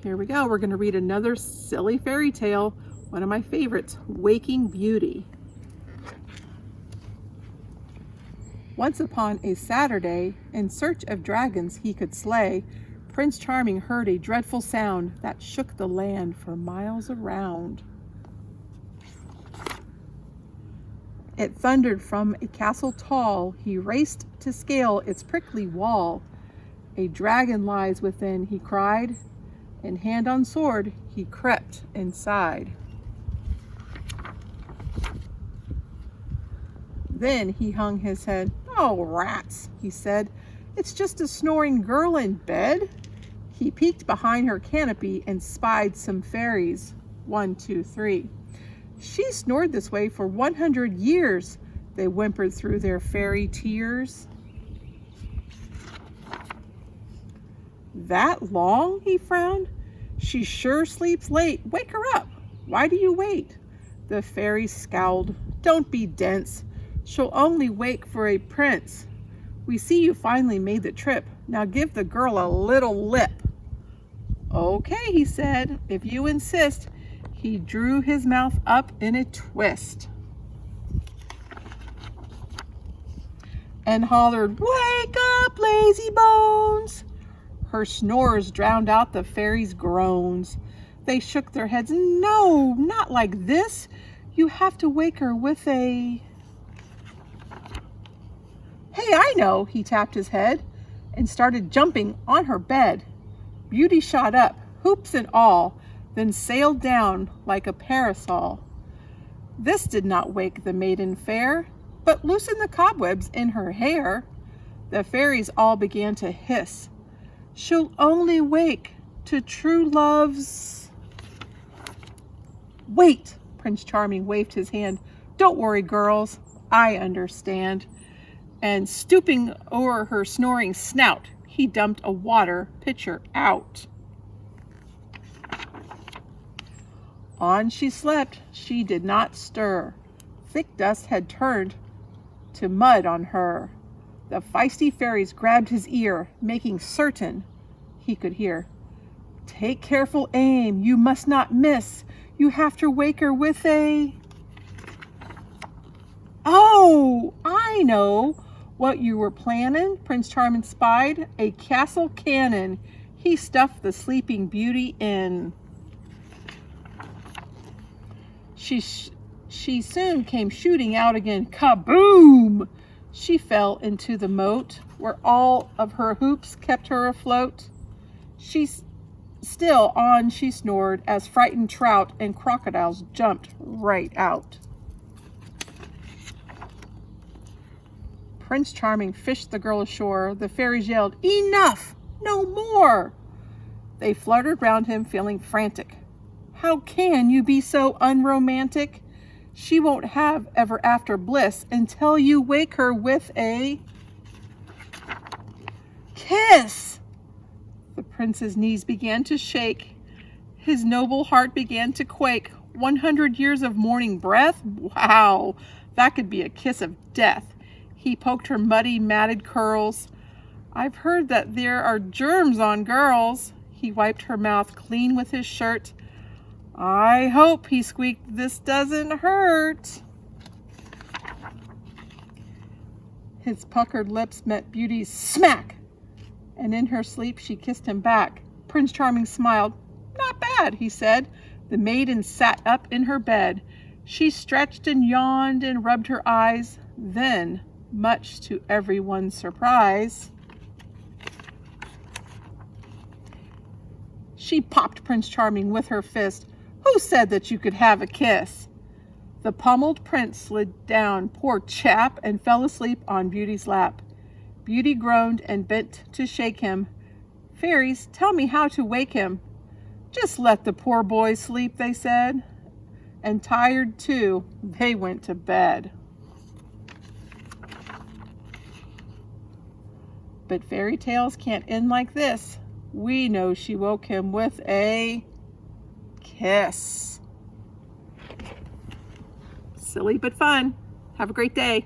Here we go. We're going to read another silly fairy tale, one of my favorites, Waking Beauty. Once upon a Saturday, in search of dragons he could slay, Prince Charming heard a dreadful sound that shook the land for miles around. It thundered from a castle tall. He raced to scale its prickly wall. A dragon lies within, he cried, and hand on sword he crept inside. Then he hung his head. "Oh, rats," he said, "it's just a snoring girl in bed." He peeked behind her canopy and spied some fairies. 1, 2, 3. "She snored this way for 100 years," they whimpered through their fairy tears. "That long?" he frowned. "She sure sleeps late. Wake her up. Why do you wait?" The fairies scowled. "Don't be dense. She'll only wake for a prince. We see you finally made the trip. Now give the girl a little lip." "Okay," he said, "if you insist." He drew his mouth up in a twist and hollered, "Wake up, lazy bones!" Her snores drowned out the fairies' groans. They shook their heads. "No, not like this. You have to wake her with a..." "Hey, I know," he tapped his head and started jumping on her bed. Beauty shot up, hoops and all, then sailed down like a parasol. This did not wake the maiden fair, but loosened the cobwebs in her hair. The fairies all began to hiss. "She'll only wake to true love's..." "Wait!" Prince Charming waved his hand. "Don't worry, girls, I understand." And stooping o'er her snoring snout, he dumped a water pitcher out. On she slept, she did not stir. Thick dust had turned to mud on her. The feisty fairies grabbed his ear, making certain he could hear. "Take careful aim, you must not miss. You have to wake her with a..." "Oh, I know what you were planning," Prince Charming spied. "A castle cannon." He stuffed the sleeping beauty in. She soon came shooting out again. Kaboom! She fell into the moat, where all of her hoops kept her afloat. Still on she snored, as frightened trout and crocodiles jumped right out. Prince Charming fished the girl ashore. The fairies yelled, "Enough! No more!" They fluttered round him, feeling frantic. "How can you be so unromantic? She won't have ever after bliss until you wake her with a kiss." The prince's knees began to shake. His noble heart began to quake. 100 years of morning breath? Wow, that could be a kiss of death. He poked her muddy, matted curls. "I've heard that there are germs on girls." He wiped her mouth clean with his shirt. "I hope," he squeaked, "this doesn't hurt." His puckered lips met Beauty's smack, and in her sleep she kissed him back. Prince Charming smiled. "Not bad," he said. The maiden sat up in her bed. She stretched and yawned and rubbed her eyes. Then, much to everyone's surprise, she popped Prince Charming with her fist. "Who said that you could have a kiss?" The pummeled prince slid down, poor chap, and fell asleep on Beauty's lap. Beauty groaned and bent to shake him. "Fairies, tell me how to wake him." "Just let the poor boy sleep," they said. And tired too, they went to bed. But fairy tales can't end like this. We know she woke him with a kiss. Silly but fun. Have a great day.